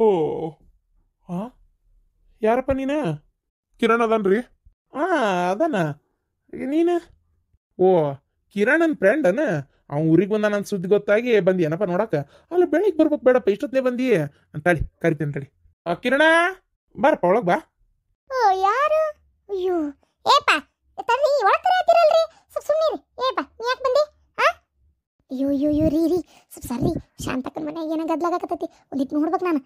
ಹೋ ಹಾ ಯಾರಪ್ಪ ನೀನು? ಕಿರಣ್ ಅದನ್ರಿ? ಹಾ ಅದಾನ. ನೀನು? ಓ ಕಿರಣನ್ ಫ್ರೆಂಡನ? ಅವ್ನು ಊರಿಗೆ ಬಂದ ನನ್ನ ಸುದ್ದಿ ಗೊತ್ತಾಗಿ ಬಂದಿ ಏನಪ್ಪ ನೋಡಕ? ಅಲ್ಲ ಬೆಳಿಗ್ಗೆ ಬರ್ಬೇಕು ಬೇಡಪ್ಪ, ಇಷ್ಟೊತ್ತನೇ ಬಂದಿ ಅಂತಳಿ ಕರಿತೀನಿ ತಡಿ. ಕಿರಣ ಬಾರಪ್ಪ ಒಳಗೆ ಬಾ. ಓ ಯಾರು? ಅಯ್ಯೋ ಏಪ ತರ್ರಿ ಒಳಗೆ ಕರೆಯತ್ತಿರಲ್ರಿ, ಸ್ವಲ್ಪ ಸುಮ್ಮನಿರಿ. ಏಪ ಯಾಕೆ ಬಂದಿ? ಹಾ ಅಯ್ಯೋ ಅಯ್ಯೋ ಅಯ್ಯೋ ರೀ ಸ್ವಲ್ಪ ಸರ್ರಿ. ಶಾಂತಕ್ಕನ ಮನೆಯಾಗ ಏನೋ ಗದ್ಲಾಗತ್ತೈತಿ, ಒಂದಿಟ್ಟು ನೋಡ್ಬೇಕು ನಾನು.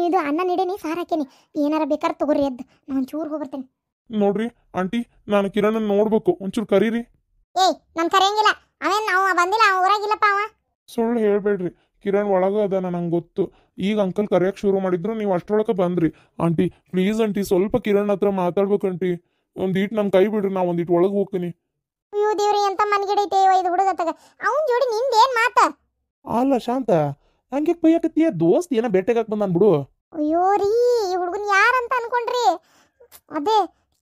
ಇದು ಅನ್ನ ನೀಡೇನಿ, ಸಾರು ಹಾಕೇನಿ, ಏನಾರ ಬೇಕಾದ್ರೆ ತಗೋರಿ ಎದ್ದು ನಾನು ಒಂಚೂರು ಹೋಗ್ಬರ್ತೇನೆ. ನೋಡ್ರಿ ಆಂಟಿ, ನಾನು ಕಿರಣನ್ ನೋಡ್ಬೇಕು, ಒಂಚೂರು ಕರೀರಿ. ಏಯ್ ನಾನು ಕರೆಯಂಗಿಲ್ಲ, ಅವೇನು ನಾವು ಬಂದಿಲ್ಲ, ಅವ ಊರಾಗಿಲ್ಲಪ್ಪ ಅವ. ಸುಳ್ಳು ಹೇಳ್ಬೇಡ್ರಿ, ಕಿರಣ್ ಒಳಗ ಅದಾನ ನಂಗೆ ಗೊತ್ತು. ಈಗ ಅಂಕಲ್ ಕರೆಯಕ್ಕೆ ಶುರು ಮಾಡಿದ್ರು, ನೀವು ಅಷ್ಟರೊಳಗೆ ಬಂದ್ರಿ. ಆಂಟಿ ಪ್ಲೀಸ್ ಆಂಟಿ, ಸ್ವಲ್ಪ ಕಿರಣ್ ಹತ್ರ ಮಾತಾಡ್ಬೇಕಂಟಿ. ಒಂದೀಟ್ ನಮ್ಮ ಕೈ ಬಿಡ್ರಿ, ನಾ ಒಂದೀಟ್ ಒಳಗೆ ಹೋಗ್ತೀನಿ. ಅಯ್ಯೋ ದೇವ್ರಿ ಎಂತ ಮನ್ಗಿಡೈತೆ ಇದು ಹುಡುಗತ್ತಾಗ. ಅವನ ಜೋಡಿ ನಿಂದೇನ್ ಮಾತ? ಅಲ್ಲ ಶಾಂತ, ಹಂಗೆ ಬೈಯಕತ್ತೀಯ? ದೋಸ್ತ್ ಏನೋ ಬೇಟೆಗಾಕ್ ಬಂದಾನ್ ಬಿಡು. ಅಯ್ಯೋ ರೀ ಈ ಹುಡುಗನ್ ಯಾರಂತ ಅನ್ಕೊಂಡ್ರಿ? ಅದೇ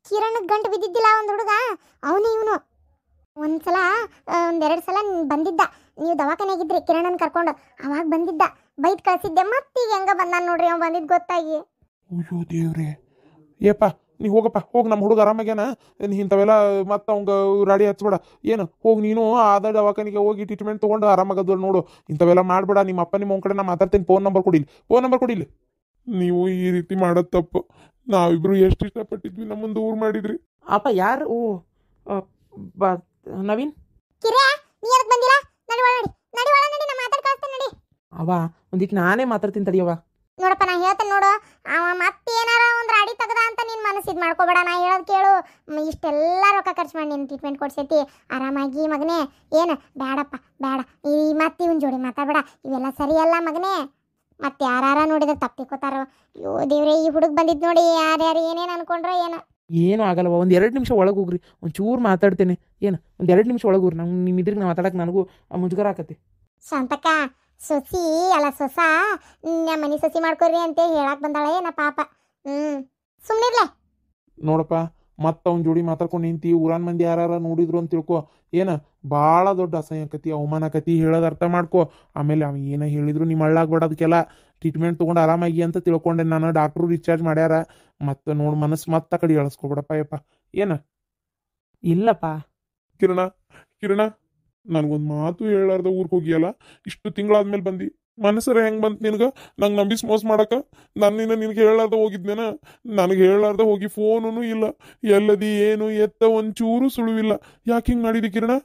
ಕಿರಣ್ ಗಂಟು ಬಿದ್ದಿದ್ದಿಲ್ಲ ಒಂದು ಹುಡುಗ, ಅವನೇ ಇವನು. ಒಂದ್ಸಲ ಒಂದೆರಡು ಸಲ ಬಂದಿದ್ದ, ನೀವು ದವಾಖಾನೆಗಿದ್ರಿ ಕಿರಣನ್ ಕರ್ಕೊಂಡು, ಅವಾಗ ಬಂದಿದ್ದ, ಬೈಟ್ ಕಳ್ಸಿದ್ದೆ. ಮತ್ತೀಗ ಹೆಂಗ ಬಂದಾನ ನೋಡ್ರಿ ಅವ್ನು ಬಂದಿದ್ದು ಗೊತ್ತಾಗಿ. ಅಯ್ಯೋ ದೇವ್ರೆ. ಏಪ್ಪ ನೀ ಹೋಗಪ್ಪ, ಹೋಗಿ ನಮ್ಮ ಹುಡುಗ ಆರಾಮಾಗ್ಯಾನ. ಇಂಥವೆಲ್ಲ ಮತ್ತೆ ಅವಂಗ ರಾಡಿ ಹಚ್ಬೇಡ. ಏನು ಹೋಗಿ ನೀನು ಆದ ದವಾಖಾನಿಗೆ ಹೋಗಿ ಟ್ರೀಟ್ಮೆಂಟ್ ತೊಗೊಂಡು ಆರಾಮಾಗದ ನೋಡು. ಇಂಥವೆಲ್ಲ ಮಾಡಬೇಡ. ನಿಮ್ಮ ಅಪ್ಪ ನಿಮ್ಮ ಕಡೆ ನಾ ಮಾತಾಡ್ತೀನಿ, ಫೋನ್ ನಂಬರ್ ಕೊಡಿಲಿ. ನೀವು ಈ ರೀತಿ ಮಾಡೋದು ತಪ್ಪು. ನಾವಿಬ್ರು ಎಷ್ಟು ಇಷ್ಟಪಟ್ಟಿದ್ವಿ, ನಮ್ಮನ್ನು ದೂರ ಮಾಡಿದ್ರಿ. ಅಪ್ಪ ಯಾರು? ಓ ನವೀನ್ ಕಿರೇ ನೀ ಅದಕ್ಕೆ ಬಂದಿಲ್ಲ? ನಡಿ ಒಳ ನಡಿ ನಾ ಮಾತಾಡ್ ಕಳಿಸ್ತೇನೆ ನಡಿ. ಅವ ಒಂದಿಟ್ಟು ನಾನೇ ಮಾತಾಡ್ತೀನಿ ತಡಿಯವ. ನೋಡಪ್ಪ ನಾ ಹೇಳ್ತೇನೆ ನೋಡು, ಅವ ಮತ್ತೇನಾರ ಒಂದು ರಾಡಿ ತೆಗ್ದ ಅಂತ ನೀನು ಮನಸ್ಸಿದ್ ಮಾಡ್ಕೋಬೇಡ. ನಾ ಹೇಳೋದು ಕೇಳು, ಇಷ್ಟೆಲ್ಲ ರೊಕ್ಕ ಖರ್ಚು ಮಾಡಿ ನೀನು ಟ್ರೀಟ್ಮೆಂಟ್ ಕೊಡ್ಸೈತಿ ಆರಾಮಾಗಿ ಮಗನೇ. ಏನು ಬೇಡಪ್ಪ ಬೇಡ, ಈ ಮತ್ತೆ ಇವನ್ ಜೋಡಿ ಮಾತಾಡಬೇಡ, ಇವೆಲ್ಲ ಸರಿಯಲ್ಲ ಮಗನೇ. ಮತ್ತೆ ಯಾರ ನೋಡಿದ್ರೆ ತಪ್ಪಿಕೋತಾರೋ. ಅಯ್ಯೋ ದೇವ್ರೆ, ಈ ಹುಡುಗ ಬಂದಿದ್ದು ನೋಡಿ ಯಾರ್ಯಾರು ಏನೇನು ಅನ್ಕೊಂಡ್ರೋ ಏನೋ. ಏನೂ ಆಗಲ್ಲವ, ಒಂದು 2 ನಿಮಿಷ ಒಳಗೆ ಹೋಗ್ರಿ, ಒಂಚೂರು ಮಾತಾಡ್ತೇನೆ. ಏನು ಒಂದು 2 ನಿಮಿಷ ಒಳಗೆ ಹೋಗ್ರಿ, ನಂಗೆ ನಿಮ್ಮ ಇದ್ರಿಗೆ ನಾ ಮಾತಾಡಕ್ಕೆ ನನಗೂ ಮುಜುಗರ ಆಕತಿ. ಶಾಂತಕ್ಕ ಸೊಸಿ ಅಲ್ಲ ಸೊಸ, ನಮ್ಮ ಮನೆ ಸೊಸಿ ಮಾಡ್ಕೊರಿ ಅಂತ ಹೇಳಕ್ ಬಂದಾಳ ಏನ ಪಾಪ. ಸುಮ್ಮನಿರ್ಲೆ. ನೋಡಪ್ಪ, ಮತ್ತೆ ಅವ್ನ ಜೋಡಿ ಮಾತಾಡ್ಕೊಂಡು ನಿಂತಿ ಊರಾನ್ ಮಂದಿ ಯಾರು ನೋಡಿದ್ರು ಅಂತ ತಿಳ್ಕೊ. ಏನ ಭಾಳ ದೊಡ್ಡ ಅಸಹ್ಯ ಆಕತಿ, ಅವಮಾನ ಆಕತಿ. ಹೇಳೋದು ಅರ್ಥ ಮಾಡ್ಕೊ. ಆಮೇಲೆ ಅವ ಏನ ಹೇಳಿದ್ರು ನಿಮ್ಮ ಹಳ್ಳಾಗ್ಬೇಡ, ಅದಕ್ಕೆಲ್ಲ ಟ್ರೀಟ್ಮೆಂಟ್ ತೊಗೊಂಡು ಆರಾಮಾಗಿ ಅಂತ ತಿಳ್ಕೊಂಡೆ ನಾನು. ಡಾಕ್ಟ್ರು ಡಿಸ್ಚಾರ್ಜ್ ಮಾಡ್ಯಾರ. ಮತ್ತೆ ನೋಡಿ ಮನಸ್ಸು ಮತ್ತೆ ಕಡೆ ಎಳಸ್ಕೊಬೇಡಪ್ಪ ಯಪ್ಪ. ಏನ ಇಲ್ಲಪ್ಪ ಕಿರಣ ನನಗೊಂದು ಮಾತು ಹೇಳಾರ್ದ ಊರಿಗೆ ಹೋಗಿಯಲ್ಲ, ಇಷ್ಟು ತಿಂಗಳಾದ್ಮೇಲೆ ಬಂದು ಮನಸ್ಸರ ಹೆಂಗೆ ಬಂತು ನಿನಗೆ? ನಂಗೆ ನಂಬಿಸಿ ಮೋಸ ಮಾಡಕ್ಕೆ? ನಾನು ನಿನಗೆ ಹೇಳಾರ್ದ ಹೋಗಿದ್ನೇನ? ನನಗೆ ಹೇಳಾರ್ದ ಹೋಗಿ ಫೋನು ಇಲ್ಲ, ಎಲ್ಲದಿ ಏನು ಎತ್ತ ಒಂಚೂರು ಸುಳುವಿಲ್ಲ. ಯಾಕೆ ಹಿಂಗೆ ಮಾಡಿದಿ ಕಿರಣ?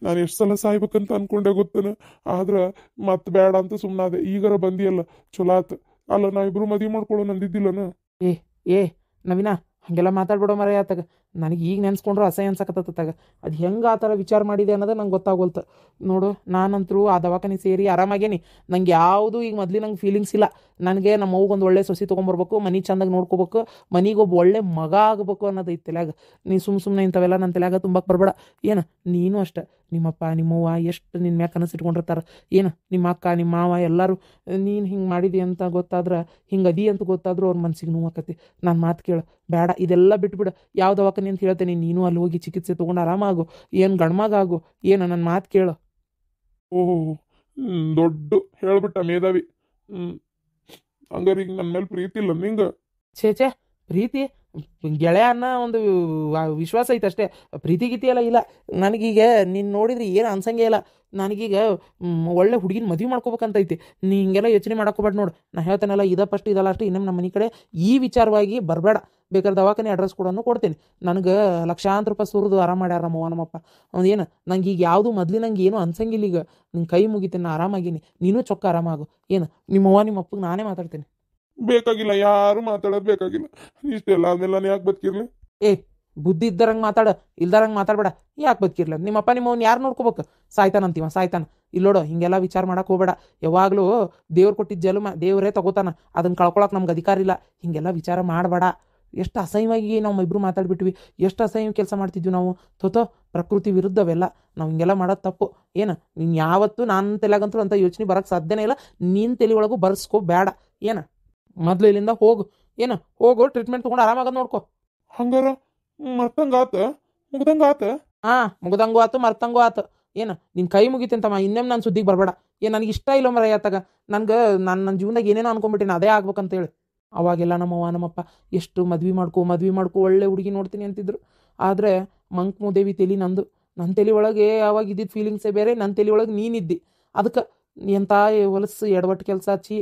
ನಾನು ಎಷ್ಟು ಸಲ ಸಾಯ್ಬೇಕಂತ ಅನ್ಕೊಂಡೆ ಗೊತ್ತನ, ಆದ್ರೆ ಮತ್ತೆ ಬೇಡ ಅಂತ ಸುಮ್ಮನಾದೆ. ಈಗಾರ ಬಂದಿಯಲ್ಲ ಚಲೋ ಆತ. ಅಲ್ಲ ನಾವಿಬ್ರು ಮದುವೆ ಮಾಡ್ಕೊಳ್ಳೋ ನಂದಿದ್ದಿಲ್ಲನ? ಏ ನವೀನ, ಹಾಗೆಲ್ಲ ಮಾತಾಡ್ಬಿಡೋ ಮರ ಆತಾಗ. ನನಗೆ ಈಗ ನೆನ್ಸ್ಕೊಂಡ್ರು ಅಸಹ್ಯ ಅನ್ಸಕತ್ತಾಗ. ಅದು ಹೆಂಗೆ ಆ ಥರ ವಿಚಾರ ಮಾಡಿದೆ ಅನ್ನೋದು ನಂಗೆ ಗೊತ್ತಾಗೋಲ್ತು ನೋಡು. ನಾನಂತರೂ ಆ ದವಾಖಾನೆ ಸೇರಿ ಆರಾಮಾಗೇನಿ. ನಂಗೆ ಯಾವುದು ಈಗ ಮೊದಲು ನಂಗೆ ಫೀಲಿಂಗ್ಸ್ ಇಲ್ಲ. ನನಗೆ ನಮ್ಮ ಅವ್ಗೆ ಒಂದು ಒಳ್ಳೆ ಸೊಸಿ ತೊಗೊಂಬರ್ಬೇಕು, ಮನೆ ಚಂದಾಗಿ ನೋಡ್ಕೋಬೇಕು, ಮನೆಗೊಬ್ಬ ಒಳ್ಳೆ ಮಗ ಆಗಬೇಕು ಅನ್ನೋದು ಐತೆ ತಲೆಯಾಗ. ನೀ ಸುಮ್ಮನೆ ಇಂಥವೆಲ್ಲ ನನ್ನ ತಲೆಯಾಗ ತುಂಬಕ್ಕೆ ಬರಬೇಡ. ಏನು ನೀನು ಅಷ್ಟೆ, ನಿಮ್ಮಪ್ಪ ನಿಮ್ಮವ್ವ ಎಷ್ಟು ನಿನ್ನ ಮ್ಯಾಗ ಕನಸಿಟ್ಕೊಂಡಿರ್ತಾರೆ. ಏನು ನಿಮ್ಮ ಅಕ್ಕ ನಿಮ್ಮ ಮಾವ ಎಲ್ಲರೂ ನೀನು ಹಿಂಗೆ ಮಾಡಿದಿ ಅಂತ ಗೊತ್ತಾದ್ರೆ, ಹಿಂಗೆ ಅದಿ ಅಂತ ಗೊತ್ತಾದ್ರೂ ಅವ್ರ ಮನ್ಸಿಗೆ ನೋವಾಕತಿ. ನನ್ನ ಮಾತು ಕೇಳು, ಬೇಡ ಇದೆಲ್ಲ ಬಿಟ್ಬಿಡು. ಯಾವ ದವಾಖಾನೆ ಅಂತ ಹೇಳ್ತೇನೆ, ನೀನು ಅಲ್ಲಿ ಹೋಗಿ ಚಿಕಿತ್ಸೆ ತೊಗೊಂಡು ಆರಾಮಾಗು. ಏನು ಗಂಡ್ಮಗ ಆಗು. ಏನು ನನ್ನ ಮಾತು ಕೇಳು. ಓಹೋ ದೊಡ್ಡ ಹೇಳ್ಬಿಟ್ಟ ಮೇಧಾವಿ. ಹಂಗಾರೆ ಈಗ ನನ್ನ ಮೇಲೆ ಪ್ರೀತಿ ಇಲ್ಲ ನಿಂಗೆ? ಛೇ ಪ್ರೀತಿ ಗೆಳೆಯ ಅನ್ನೋ ಒಂದು ವಿಶ್ವಾಸ ಐತೆ ಅಷ್ಟೇ. ಪ್ರೀತಿ ಗೀತಿ ಎಲ್ಲ ಇಲ್ಲ ನನಗೀಗ. ನೀನು ನೋಡಿದ್ರೆ ಏನು ಅನ್ಸಂಗೆ ಇಲ್ಲ. ನನಗೀಗ ಒಳ್ಳೆ ಹುಡುಗಿನ ಮದುವೆ ಮಾಡ್ಕೋಬೇಕಂತೈತಿ. ನೀ ಹಿಂಗೆಲ್ಲ ಯೋಚನೆ ಮಾಡ್ಕೋಬೇಡ ನೋಡು. ನಾ ಹೇಳ್ತೇನಲ್ಲ, ಇದ ಫಸ್ಟ್ ಇದಲ್ಲ ಅಷ್ಟೇ. ಇನ್ನೊಮ್ಮೆ ನಮ್ಮ ಮನೆ ಕಡೆ ಈ ವಿಚಾರವಾಗಿ ಬರಬೇಡ. ಬೇಕಾದ್ರೆ ದವಾಖಾನೆ ಅಡ್ರೆಸ್ ಕೊಡೋನು ಕೊಡ್ತೀನಿ. ನನಗೆ ಲಕ್ಷಾಂತರ ರೂಪಾಯಿ ಸುರಿದು ಆರಾಮ ಮಾಡ್ಯಾರ ನಮ್ಮವ್ವ ನಮ್ಮಪ್ಪ. ಅವ್ನು ಏನು ನಂಗೆ ಈಗ ಯಾವುದು ಮೊದಲು ನಂಗೆ ಏನು ಅನ್ಸಂಗಿಲ್ಲ. ಈಗ ನಿನ್ನ ಕೈ ಮುಗಿತೀನಿ, ನಾ ಆರಾಮಾಗೀನಿ. ನೀನು ಚೊಕ್ಕ ಆರಾಮಾಗು. ಏನು ನಿಮ್ಮವ್ವ ನಿಮ್ಮ ಅಪ್ಪಗೆ ನಾನೇ ಮಾತಾಡ್ತೀನಿ. ಬೇಕಾಗಿಲ್ಲ, ಯಾರು ಮಾತಾಡೋದು ಬೇಕಾಗಿಲ್ಲ. ಇಷ್ಟೆಲ್ಲ ಆದ್ಮೇಲೆ ನಾನು ಯಾಕೆ ಬದುಕಿರ್ಲಿ? ಬುದ್ಧಿ ಇದ್ದಾರಂಗೆ ಮಾತಾಡ, ಇಲ್ದಾರಂಗೆ ಮಾತಾಡ್ಬೇಡ. ಯಾಕೆ ಬದುಕಿರ್ಲ? ನಿಮ್ಮಪ್ಪ ನಿಮ್ಮವ್ನ ಯಾರು ನೋಡ್ಕೋಬೇಕು? ಸಾಯ್ತಾನಂತೀವ ಸಾಯ್ತಾನ. ಇಲ್ಲೋಡು ಹಿಂಗೆಲ್ಲ ವಿಚಾರ ಮಾಡಕ್ಕೆ ಹೋಗಬೇಡ. ಯಾವಾಗಲೂ ದೇವ್ರು ಕೊಟ್ಟಿದ್ದ ಜನ್ಮ ದೇವರೇ ತಗೋತಾನ. ಅದನ್ನು ಕಳ್ಕೊಳಕ್ಕೆ ನಮ್ಗೆ ಅಧಿಕಾರ ಇಲ್ಲ. ಹಿಂಗೆಲ್ಲ ವಿಚಾರ ಮಾಡಬೇಡ. ಎಷ್ಟು ಅಸಹ್ಯವಾಗಿ ನಾವು ಇಬ್ಬರು ಮಾತಾಡ್ಬಿಟ್ವಿ. ಎಷ್ಟು ಅಸಹ್ಯ ಕೆಲಸ ಮಾಡ್ತಿದ್ವಿ ನಾವು. ಪ್ರಕೃತಿ ವಿರುದ್ಧವೆಲ್ಲ ನಾವು ಹಿಂಗೆಲ್ಲ ಮಾಡೋದು ತಪ್ಪು. ಏನು ನೀನು ಯಾವತ್ತೂ ನನ್ನ ತಲೆಗಂತೂ ಅಂತ ಯೋಚನೆ ಬರೋಕ್ಕೆ ಸಾಧ್ಯನೇ ಇಲ್ಲ. ನಿನ್ನ ತಲೆ ಒಳಗೂ ಬರ್ಸ್ಕೋಬೇಡ. ಏನು ಮೊದಲು ಇಲ್ಲಿಂದ ಹೋಗು. ಏನು ಹೋಗು, ಟ್ರೀಟ್ಮೆಂಟ್ ತೊಗೊಂಡು ಆರಾಮಾಗೋದು ನೋಡ್ಕೊ. ಹಂಗಾರ ಮರ್ತಂಗಾತ ಮುಗ್ದಂಗಾತ? ಮುಗ್ದಂಗೂ ಆತು, ಮರ್ತಂಗೂ ಆತು. ಏನು ನಿನ್ನ ಕೈ ಮುಗಿತಂತಮ್ಮ. ಇನ್ನೇಮ್ ನಾನು ಸುದ್ದಿಗೆ ಬರಬೇಡ. ನನಗೆ ಇಷ್ಟ ಇಲ್ಲ ಮರ ಆತಾಗ ನನಗೆ ನನ್ನ ಜೀವನದಾಗ ಏನೇನೋ ಅನ್ಕೊಂಡ್ಬಿಟ್ಟಿನಿ ಅದೇ ಆಗ್ಬೇಕಂತೇಳಿ. ಅವಾಗೆಲ್ಲ ನಮ್ಮವ್ವ ನಮ್ಮಪ್ಪ ಎಷ್ಟು ಮದ್ವೆ ಮಾಡ್ಕೊ ಒಳ್ಳೆ ಹುಡುಗಿ ನೋಡ್ತೀನಿ ಅಂತಿದ್ರು. ಆದರೆ ಮಂಕ್ಮೂದೇವಿ ತಲೆ ನಂದು. ನನ್ನ ತಲೆ ಒಳಗೆ ಅವಾಗ ಇದ್ದಿದ್ದು ಫೀಲಿಂಗ್ಸೇ ಬೇರೆ, ನನ್ನ ತಲೆ ಒಳಗೆ ನೀನಿದ್ದಿ. ಅದಕ್ಕೆ ಎಂಥ ಹೊಲಸು ಎಡವಟ್ಟು ಕೆಲಸ ಹಚ್ಚಿ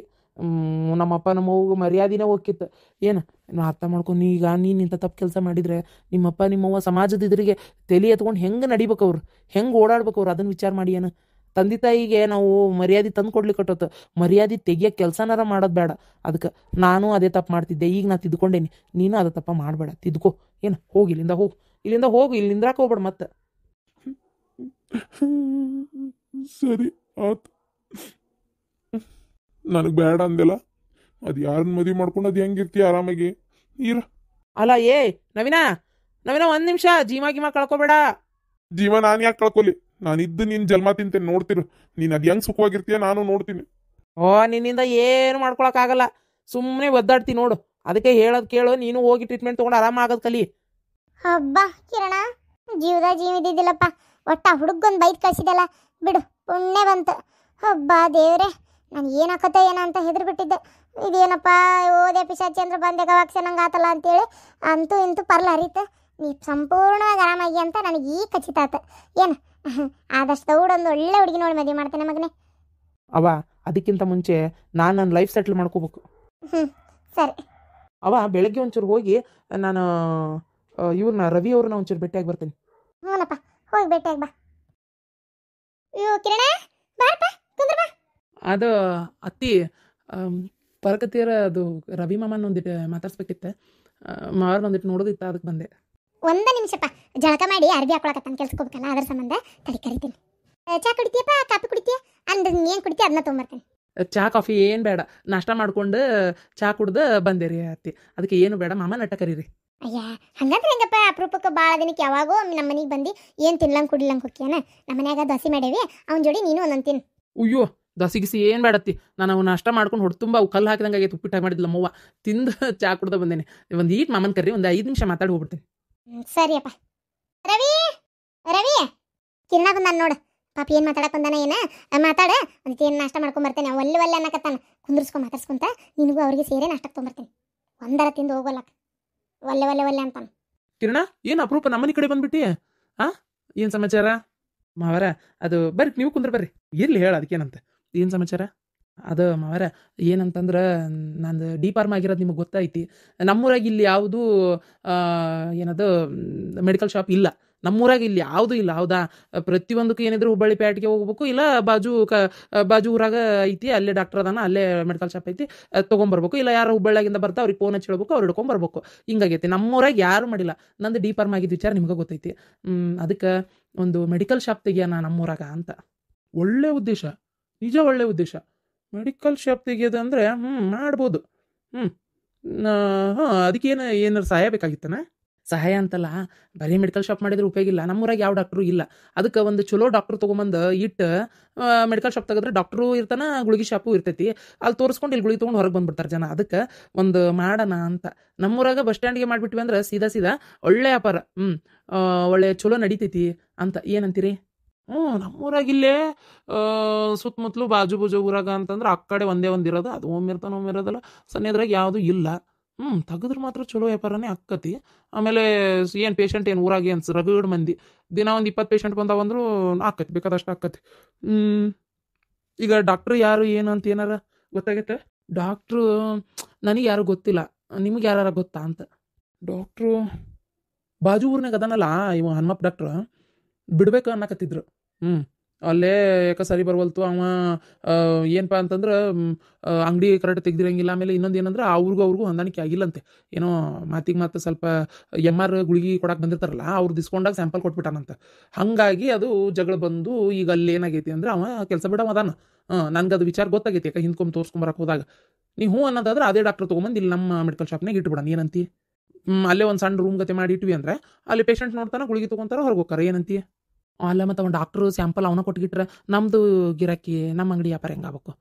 ನಮ್ಮಪ್ಪ ನಮ್ಮವ್ಗೆ ಮರ್ಯಾದಿನೇ ಹೋಗಿತ್ತು. ಏನು ಅರ್ಥ ಮಾಡ್ಕೊಂಡು ಈಗ ನೀನು ಇಂಥ ತಪ್ಪು ಕೆಲಸ ಮಾಡಿದರೆ ನಿಮ್ಮಪ್ಪ ನಿಮ್ಮವ್ವ ಸಮಾಜದ ಎದುರಿಗೆ ತಲೆ ಎತ್ಕೊಂಡು ಹೆಂಗೆ ನಡಿಬೇಕು ಅವ್ರು, ಹೆಂಗೆ ಓಡಾಡ್ಬೇಕು ಅವ್ರು, ಅದನ್ನು ವಿಚಾರ ಮಾಡಿ ಏನು. ತಂದೆ ತಾಯಿಗೆ ನಾವು ಮರ್ಯಾದೆ ತಂದು ಕೊಡ್ಲಿಕ್ಕೆ ಮರ್ಯಾದೆ ತೆಗಿಯೋಕ್ಕೆ ಕೆಲಸನಾರ ಮಾಡೋದು ಬೇಡ. ಅದಕ್ಕೆ ನಾನು ಅದೇ ತಪ್ಪು ಮಾಡ್ತಿದ್ದೆ. ಈಗ ನಾನು ತಿದ್ಕೊಂಡೇನಿ, ನೀನು ಅದೇ ತಪ್ಪ ಮಾಡಬೇಡ, ತಿದ್ಕೋ. ಏನು ಹೋಗಿ ಇಲ್ಲಿಂದ ಹೋಗು, ಇಲ್ಲಿಂದ್ರಾಕ ಹೋಗ್ಬೇಡ ಮತ್ತೆ. ಸರಿ ಆತು, ನನಗೆ ಬೇಡ ಅಂದೆಲ್ಲ. ಅದು ಯಾರನ್ನ ಮದುವೆ ಮಾಡ್ಕೊಂಡು ಅದು ಹೆಂಗಿರ್ತೀಯ ಆರಾಮಾಗಿ ಇರ. ಅಲ್ಲ ನವೀನಾ 1 ನಿಮಿಷ ಜೀವ ಕಳ್ಕೊಬೇಡ. ಜೀವ ನಾನು ಯಾಕೆ ಕಳ್ಕೊಲಿ? ನಾನಿದ್ದು ನಿನ್ನ ಜನ್ಮ ತಿಂತೇನೆ, ನೋಡ್ತಿರು ನೀನು ಅದು ಹೆಂಗೆ ಸುಖವಾಗಿರ್ತೀಯ ನಾನು ನೋಡ್ತೀನಿ. ನಿನ್ನಿಂದ ಏನು ಮಾಡ್ಕೊಳಕ್ಕಾಗಲ್ಲ, ಸುಮ್ಮನೆ ಒದ್ದಾಡ್ತಿ ನೋಡು. ಅದಕ್ಕೆ ಹೇಳೋದು ಕೇಳು, ನೀನು ಹೋಗಿ ಟ್ರೀಟ್ಮೆಂಟ್ ತೊಗೊಂಡು ಆರಾಮ ಆಗೋದು ಕಲಿ. ಹಬ್ಬ ಕಿರಣ, ಜೀವ ಇದ್ದಿದ್ದಿಲ್ಲಪ್ಪ. ಒಟ್ಟ ಹುಡುಗೊಂದು ಬೈಕ್ ಕಳ್ಸಿದಲ್ಲ ಬಿಡು, ಪುಣ್ಯ ಬಂತು. ಹಬ್ಬ ದೇವ್ರೆ, ನಾನು ಏನಾಕತ್ತೆ ಏನ ಅಂತ ಹೆದರ್ಬಿಟ್ಟಿದ್ದೆ. ಇದೇನಪ್ಪ ಓದೆ ಪಿಶಾಚಿ ಅಂದ್ರೆ ಬಂದೆ ಗವಾಕ್ಸೆ ನಂಗೆ ಆತಲ್ಲ ಅಂತೇಳಿ ಅಂತೂ ಇಂತೂ ಪರ್ಲ ಹರಿತು. ನೀ ಸಂಪೂರ್ಣವಾಗಿ ಆರಾಮಾಗಿ ಅಂತ ನನಗೆ ಈಗ ಖಚಿತ ಆತ. ಏನು ಆದಷ್ಟು ದೌಡೊಂದು ಒಳ್ಳೆ ಹುಡುಗಿ ನೋಡಿ ಮದುವೆ ಮಾಡ್ತೇನೆ ಮಗನೇ. ಅದಕ್ಕಿಂತ ಮುಂಚೆ ನಾನು ನನ್ನ ಲೈಫ್ ಸೆಟ್ಲ್ ಮಾಡ್ಕೋಬೇಕು. ಸರಿ. ಬೆಳಗ್ಗೆ ಒಂಚೂರು ಹೋಗಿ ನಾನು ಇವ್ರನ್ನ ರವಿ ಅವ್ರನ್ನ ಒಂಚೂರು ಭೇಟಿಯಾಗಿ ಬರ್ತೀನಿ. ಹ್ಞೂನಪ್ಪ, ಹೋಗಿ ಭೇಟಿಯಾಗಿ ಬಾ. ಕಿರಣ ಬಾರಪ್ಪ, ಕುಂದ್ರ ಬಾ. ಅದು ಅತ್ತಿ ಪರಕತಿಯರ ಅದು ರವಿ ಮಾಮನ ಒಂದಿಟ್ಟು ಮಾತಾಡ್ಸ್ಬೇಕಿತ್ತೆ, ಮಾವ್ರನ್ನ ಒಂದಿಟ್ಟು ನೋಡೋದಿತ್ತು, ಅದಕ್ಕೆ ಬಂದೆ. 1 ನಿಮಿಷಪ್ಪ, ಜಳಕ ಮಾಡಿ ಅರ್ಬಿ ಹಾಕೊಳಕತ್ತಾನ, ಕೆಲ್ಸಕ್ಕೆ ಹೋಗ್ಬೇಕಲ್ಲ, ಅದ್ರ ಸಂಬಂಧ ತಡಿ ಕರಿತೀನಿ. ಚಾ ಕುಡಿತೀಯಪ್ಪ, ಕಾಫಿ ಕುಡಿತೀಯ? ಅಂದ್ರೆ ಏನು ಕುಡಿತೀಯ ಅದನ್ನ ತೊಗೊಂಬರ್ತೀನಿ. ಚಾ ಕಾಫಿ ಏನು ಬೇಡ, ನಾಷ್ಟ ಮಾಡ್ಕೊಂಡು ಚಾ ಕುಡ್ದು ಬಂದೆ ರೀ ಅತ್ತಿ. ಅದಕ್ಕೆ ಏನು ಬೇಡ, ಮಾಮ ನಟ್ಟ ಕರೀರಿ. ಅಯ್ಯ ಹಂಗಂದ್ರೆ ಹೆಂಗಪ್ಪ, ಅಪರೂಪಕ್ಕೆ ಭಾಳ ದಿನಕ್ಕೆ ಯಾವಾಗೋ ನಮ್ಮ ಮನೆಗೆ ಬಂದು ಏನು ತಿನ್ಲಂಗೆ ಕುಡಿಲಂಗೆ ಹೋಗ್ಯಾನ. ನಮ್ಮ ಮನ್ಯಾಗ ದೋಸೆ ಮಾಡೇವಿ, ಅವ್ನ ಜೋಡಿ ನೀನು ಒಂದೊಂದು ತಿನ್ನು. ಅಯ್ಯೋ ದಸಿಗಿಸಿ ಏನು ಬೇಡತ್ತಿ, ನಾನು ಅವು ನಾಷ್ಟ ಮಾಡ್ಕೊಂಡು ಹೊಟ್ಟು ತುಂಬ ಅವು ಕಲ್ಲು ಹಾಕಿದಂಗೆ ಆಗೈತೆ, ಉಪ್ಪಿಟ್ಟಾಗಿ ಮಾಡಿದ್ಲ ಮವ್ವ. ತಿಂದು ಚಾ ಕುಡ್ದು ಬಂದೇನೆ. ಒಂದು ಈಟ್ ಮಾಮನ್ ಕರ್ರಿ, ಒಂದು 5 ನಿಮಿಷ ಮಾತಾಡಿ ಹೋಗ್ಬಿಡ್ತೀನಿ. ಸರಿಯಪ್ಪ. ರವಿ ಕಿರಣ ಬಂದಾನ ನೋಡು. ಪಾಪ ಏನು ಮಾತಾಡಕ್ಕೆ ಬಂದಾನ ಏನ ಮಾತಾಡ. ಅದಕ್ಕೆ ಏನು ನಾಷ್ಟ ಮಾಡ್ಕೊಂಬರ್ತೇನೆ. ಒಲ್ಲೆ ಅನ್ನಕತ್ತಾನ, ಕುಂದ್ರಸ್ಕೊಂಡು ಮಾತಾಡ್ಸ್ಕೊಂತ ನಿನಗೂ ಅವ್ರಿಗೆ ಸೇರೆ ನಾಷ್ಟಕ್ಕೆ ತೊಗೊಂಬರ್ತೀನಿ. ಒಂದರ ತಿಂದು ಹೋಗೋಲ್ಲಕ್ಕ, ಒಲ್ಲೆ ಅಂತಾನ. ಕಿರಣ, ಏನು ಅಪರೂಪ ನಮ್ಮನೆ ಕಡೆ ಬಂದ್ಬಿಟ್ಟಿ? ಏನು ಸಮಾಚಾರ? ಮಾವರ ಅದು ಬರ್ರಿ, ನೀವು ಕುಂದ್ರ ಬರ್ರಿ. ಇರ್ಲಿ ಹೇಳ, ಅದಕ್ಕೇನಂತ, ಏನು ಸಮಾಚಾರ? ಅದು ಮಾವರ ಏನಂತಂದ್ರೆ, ನಂದು ಡಿ ಫಾರ್ಮ್ ಆಗಿರೋದು ನಿಮಗೆ ಗೊತ್ತೈತಿ. ನಮ್ಮೂರಾಗ ಇಲ್ಲಿ ಯಾವುದೂ ಏನದು ಮೆಡಿಕಲ್ ಶಾಪ್ ಇಲ್ಲ. ನಮ್ಮೂರಾಗ ಇಲ್ಲಿ ಯಾವುದೂ ಇಲ್ಲ, ಹೌದಾ? ಪ್ರತಿಯೊಂದಕ್ಕೂ ಏನಿದ್ರು ಹುಬ್ಬಳ್ಳಿ ಪೇಟೆಗೆ ಹೋಗ್ಬೇಕು, ಇಲ್ಲ ಬಾಜು ಊರಾಗ ಐತಿ, ಅಲ್ಲೇ ಡಾಕ್ಟರ್ ಅದಾನ, ಅಲ್ಲೇ ಮೆಡಿಕಲ್ ಶಾಪ್ ಐತಿ, ತೊಗೊಂಬರ್ಬೇಕು. ಇಲ್ಲ ಯಾರು ಹುಬ್ಬಳ್ಳಿಯಾಗಿಂದ ಬರ್ತಾ ಅವ್ರಿಗೆ ಫೋನ್ ಹಚ್ಚಿ ಹೇಳ್ಬೇಕು, ಅವ್ರು ಹಿಡ್ಕೊಂಬರ್ಬೇಕು. ಹಿಂಗಾಗೈತಿ. ನಮ್ಮೂರಾಗ ಯಾರೂ ಮಾಡಿಲ್ಲ. ನಂದು ಡಿ ಫಾರ್ಮ್ ಆಗಿದ್ದ ವಿಚಾರ ನಿಮ್ಗೆ ಗೊತ್ತೈತಿ. ಅದಕ್ಕೆ ಒಂದು ಮೆಡಿಕಲ್ ಶಾಪ್ ತೆಗಿಯೋಣ ನಮ್ಮೂರಾಗ ಅಂತ. ಒಳ್ಳೆ ಉದ್ದೇಶ, ನಿಜ ಒಳ್ಳೆ ಉದ್ದೇಶ. ಮೆಡಿಕಲ್ ಶಾಪ್ ತೆಗಿಯೋದು ಅಂದರೆ ಮಾಡ್ಬೋದು. ಅದಕ್ಕೇನು ಏನಾರು ಸಹಾಯ ಬೇಕಾಗಿತ್ತನ? ಸಹಾಯ ಅಂತಲ್ಲ, ಬರೀ ಮೆಡಿಕಲ್ ಶಾಪ್ ಮಾಡಿದ್ರೆ ಉಪಯೋಗ ಇಲ್ಲ. ನಮ್ಮೂರಾಗ ಯಾವ ಡಾಕ್ಟ್ರು ಇಲ್ಲ. ಅದಕ್ಕೆ ಒಂದು ಚಲೋ ಡಾಕ್ಟ್ರು ತೊಗೊಂಬಂದು ಇಟ್ಟು ಮೆಡಿಕಲ್ ಶಾಪ್ ತೆಗೆದ್ರೆ ಡಾಕ್ಟ್ರು ಇರ್ತಾನೆ, ಗುಳಿಗೆ ಶಾಪು ಇರ್ತೈತಿ. ಅಲ್ಲಿ ತೋರಿಸ್ಕೊಂಡು ಇಲ್ಲಿ ಗುಳಿಗೆ ತೊಗೊಂಡು ಹೊರಗೆ ಬಂದ್ಬಿಡ್ತಾರೆ ಜನ. ಅದಕ್ಕೆ ಒಂದು ಮಾಡೋಣ ಅಂತ. ನಮ್ಮೂರಾಗ ಬಸ್ ಸ್ಟ್ಯಾಂಡ್ಗೆ ಮಾಡಿಬಿಟ್ವಿ ಅಂದ್ರೆ ಸೀದಾ ಒಳ್ಳೆ ವ್ಯಾಪಾರ, ಒಳ್ಳೆ ಚಲೋ ನಡೀತೈತಿ ಅಂತ. ಏನಂತೀರಿ? ನಮ್ಮೂರಾಗಿಲ್ಲೇ ಸುತ್ತಮುತ್ತಲು ಬಾಜು ಊರಾಗ ಅಂತಂದ್ರೆ ಆ ಕಡೆ ಒಂದೇ ಇರೋದು, ಅದು ಒಮ್ಮೆ ಇರೋದಲ್ಲ, ಸಣ್ಣದ್ರಾಗ ಯಾವುದೂ ಇಲ್ಲ. ತೆಗೆದ್ರೆ ಮಾತ್ರ ಚಲೋ ವ್ಯಾಪಾರನೇ ಆಕ್ಕತಿ. ಆಮೇಲೆ ಏನು ಪೇಷಂಟ್ ಏನು ಊರಾಗ ಏನು ರಗಡ್ ಮಂದಿ, ದಿನ ಒಂದು 20 ಪೇಷಂಟ್ ಬಂದಾವಂದ್ರೂ ಆಕ್ಕತಿ, ಬೇಕಾದಷ್ಟು ಆಕ್ಕತಿ. ಈಗ ಡಾಕ್ಟ್ರು ಯಾರು ಏನು ಅಂತ ಏನಾರ ಗೊತ್ತಾಗೈತೆ? ಡಾಕ್ಟ್ರು ನನಗೆ ಯಾರು ಗೊತ್ತಿಲ್ಲ, ನಿಮಗೆ ಯಾರು ಗೊತ್ತಾ ಅಂತ. ಡಾಕ್ಟ್ರು ಬಾಜು ಊರ್ನಾಗ ಅದಾನಲ್ಲ ಇವ ಹನುಮಪ್ಪ ಡಾಕ್ಟ್ರು, ಬಿಡ್ಬೇಕು ಅನ್ನಕತ್ತಿದ್ರು. ಅಲ್ಲೇ ಯಾಕೆ ಸರಿ ಬರ್ವಲ್ತು ಅವ. ಏನಪ್ಪ ಅಂತಂದ್ರೆ ಅಂಗಡಿ ಕರೆಕ್ಟ್ ತೆಗ್ದಿರಂಗಿಲ್ಲ. ಆಮೇಲೆ ಇನ್ನೊಂದು ಏನಂದ್ರೆ ಅವ್ರಿಗೂ ಹೊಂದಾಣಿಕೆ ಆಗಿಲ್ಲಂತೆ. ಏನೋ ಮಾತಿಗೆ ಸ್ವಲ್ಪ MR ಗುಳಿಗೆ ಕೊಡಕ್ಕೆ ಬಂದಿರ್ತಾರಲ್ಲ, ಅವ್ರು ದಿಸ್ಕೊಂಡಾಗ ಸ್ಯಾಂಪಲ್ ಕೊಟ್ಬಿಟ್ಟಾನಂತ. ಹಾಗಾಗಿ ಅದು ಜಗಳ ಬಂದು ಈಗ ಅಲ್ಲಿ ಏನಾಗೈತಿ ಅಂದ್ರೆ ಅವ ಕೆಲಸ ಬಿಡವ ಅದಾನ. ನನ್ಗೆ ಅದು ವಿಚಾರ ಗೊತ್ತಾಗೈತಿ, ಯಾಕೆ ಹಿಂದ್ಕೊಂಬ ತೋರಿಸ್ಕೊಂಬರಕ್ಕೆ ಹೋದಾಗ. ನೀವು ಅನ್ನೋದಾದ್ರೆ ಅದೇ ಡಾಕ್ಟರ್ ತೊಗೊಂಬಂದು ಇಲ್ಲಿ ನಮ್ಮ ಮೆಡಿಕಲ್ ಶಾಪ್ನಾಗ ಇಟ್ಬಿಡೋಣ. ಏನಂತಿ? ಅಲ್ಲೇ ಒಂದು ಸಣ್ಣ ರೂಮ್ ಗತೆ ಮಾಡಿ ಇಟ್ವಿ ಅಂದ್ರೆ ಅಲ್ಲಿ ಪೇಷಂಟ್ ನೋಡ್ತಾನೆ, ಗುಳಿಗೆ ತೊಗೊಂತಾರ, ಹೊರಗೆ ಹೋಗ್ತಾರೆ. ಏನಂತಿ? ಅಲ್ಲ ಮತ್ತು ಅವ್ನು ಡಾಕ್ಟ್ರು ಸ್ಯಾಂಪಲ್ ಅವನ ಕೊಟ್ಗಿಟ್ರೆ ನಮ್ಮದು ಗಿರಾಕಿ, ನಮ್ಮ ಅಂಗಡಿ ವ್ಯಾಪಾರ ಹೆಂಗಾಗಬೇಕು?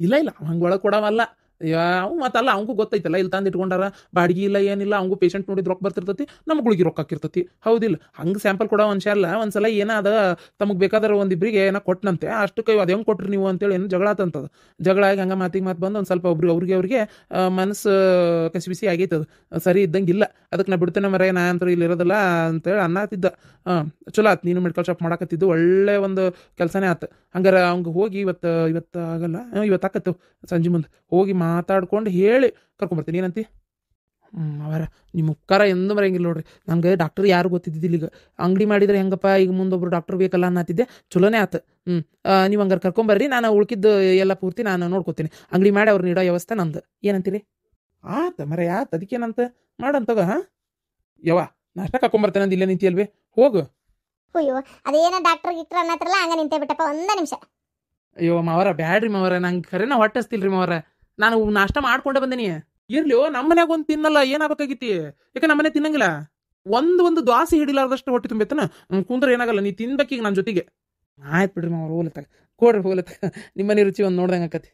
ಇಲ್ಲ ಹಂಗೆ ಒಳಗೆ ಕೊಡವಲ್ಲ. ಅವ್ ಮತ್ತಲ್ಲ ಅವಂಗೂ ಗೊತ್ತೈತಲ್ಲ ಇಲ್ಲಿ ತಂದು ಇಟ್ಕೊಂಡಾರ ಬಾಡಿಗೆ ಇಲ್ಲ ಏನಿಲ್ಲ ಅವಂಗೂ ಪೇಷಂಟ್ ನೋಡಿದ್ ರೊಕ್ಕ ಬರ್ತಿರ್ತೈತಿ ನಮ್ಗೆ ಗುಳಿಗೆ ರೊಕ್ಕ ಹಾಕಿರ್ತೈತಿ ಹೌದಿಲ್ಲ ಹಂಗೆ ಸ್ಯಾಂಪಲ್ ಕೊಡೋ ಅಲ್ಲ ಒಂದ್ಸಲ ಏನಾದ ತಮಗೆ ಬೇಕಾದ್ರೆ ಒಂದಿಬ್ರಿಗೆ ಏನೋ ಕೊಟ್ಟನಂತೆ ಅಷ್ಟಕ್ಕೆ ಅದು ಹೆಂಗೆ ಕೊಟ್ರಿ ನೀವು ಅಂತೇಳಿ ಏನು ಜಗಳ ಆತಂತದ ಜಗಳ ಆಗಿ ಹಂಗೆ ಮಾತಿಗೆ ಮಾತು ಬಂದು ಒಂದು ಸ್ವಲ್ಪ ಅವ್ರಿಗೆ ಮನಸ್ಸು ಕಸಿಬಿಸಿ ಆಗೈತದ ಸರಿ ಇದ್ದಂಗಿಲ್ಲ ಅದಕ್ಕೆ ನಾ ಬಿಡ್ತೇನೆ ಮರ ನಾ ಅಂತ ಇಲ್ಲಿ ಇರೋದಿಲ್ಲ ಅಂತೇಳಿ ಅನ್ನತ್ತಿದ್ದ ಚಲೋ ಆತು ನೀನು ಮೆಡಿಕಲ್ ಶಾಪ್ ಮಾಡಕತ್ತಿದ್ದು ಒಳ್ಳೆ ಒಂದು ಕೆಲಸನೇ ಆತು ಹಂಗಾರೆ ಅವ್ಗೆ ಹೋಗಿ ಇವತ್ತು ಆಗಲ್ಲ ಇವತ್ತು ಆಕತ್ತು ಸಂಜೆ ಮುಂದೆ ಹೋಗಿ ಮಾತಾಡ್ಕೊಂಡು ಹೇಳಿ ಕರ್ಕೊಂಬರ್ತೀನಿ ಏನಂತಿ ಅವರ ನಿಮ್ಮ ಉಪಕಾರ ಎಂದು ಮರೆಯಂಗಿಲ್ಲ ನೋಡ್ರಿ ನಂಗೆ ಡಾಕ್ಟರ್ ಯಾರು ಗೊತ್ತಿದ್ದಿಲ್ಲ ಈಗ ಅಂಗಡಿ ಮಾಡಿದ್ರೆ ಹೆಂಗಪ್ಪ ಈಗ ಮುಂದೊಬ್ರು ಡಾಕ್ಟರ್ ಬೇಕಲ್ಲ ಅನ್ನತ್ತಿದ್ದೆ ಚಲೋನೇ ಆತು ನೀವು ಹಂಗಾರೆ ಕರ್ಕೊಂಬರ್ರಿ ನಾನು ಉಳ್ಕಿದ್ದು ಎಲ್ಲ ಪೂರ್ತಿ ನಾನು ನೋಡ್ಕೋತೀನಿ ಅಂಗಡಿ ಮಾಡಿ ಅವ್ರು ನೀಡೋ ವ್ಯವಸ್ಥೆ ನಂದು ಏನಂತೀರಿ ಆತ ಮರೆ ಆತ ಅದಕ್ಕೇನಂತ ಮಾಡಂತಗ ಹಾಂ ಯವ್ವ ನಾಷ್ಟ ಕರ್ಕೊಂಬರ್ತೇನೆ ಅಂದ ಇಲ್ಲೇ ನಿಂತಿಯಲ್ವೇ ಹೋಗು ಅಯ್ಯೋ ಅದೇನ ಡಾಕ್ಟರ್ ಗಿಕ್ಟರ್ ಅನ್ನತ್ರಲ್ಲ ಹಂಗ ನಿಂತೇ ಬಿಟ್ಟಪ್ಪ ಒಂದೇ ನಿಮಿಷ ಅಯ್ಯೋ ಮಾವರ ಬ್ಯಾಡ್ರಿ ಮಾವರ ನಂಗೆ ಖರೇನ ಹೊಟ್ಟಸ್ತಿಲ್ರಿ ಮಾವರ ನಾನು ನಾಷ್ಟ ಮಾಡ್ಕೊಂಡೆ ಬಂದೀನಿ ಇರ್ಲಿ ನಮ್ಮ ಮನ್ಯಾಗ ಒಂದು ತಿನ್ನಲ್ಲ ಏನಾಗಬೇಕಾಗಿತಿ ಯಾಕೆ ನಮ್ಮ ಮನೆ ತಿನ್ನಂಗಿಲ್ಲ ಒಂದು ದ್ವಾಸೆ ಹಿಡಿಲಾರ್ದಷ್ಟು ಹೊಟ್ಟೆ ತುಂಬೇತನ ಕುಂದ್ರೆ ಏನಾಗಲ್ಲ ನೀ ತಿನ್ಬೇಕೀಗ ನನ್ನ ಜೊತೆಗೆ ಆಯ್ತು ಬಿಡ್ರಿ ಮಾವ್ರ ಹೋಲತ್ತಾಗ ಕೊಡ್ರಿ ಹೋಲತ್ತಾಗ ನಿಮ್ಮ ಮನೆ ರುಚಿ ಒಂದು ನೋಡ್ದಂಗೆ ಆಕತಿ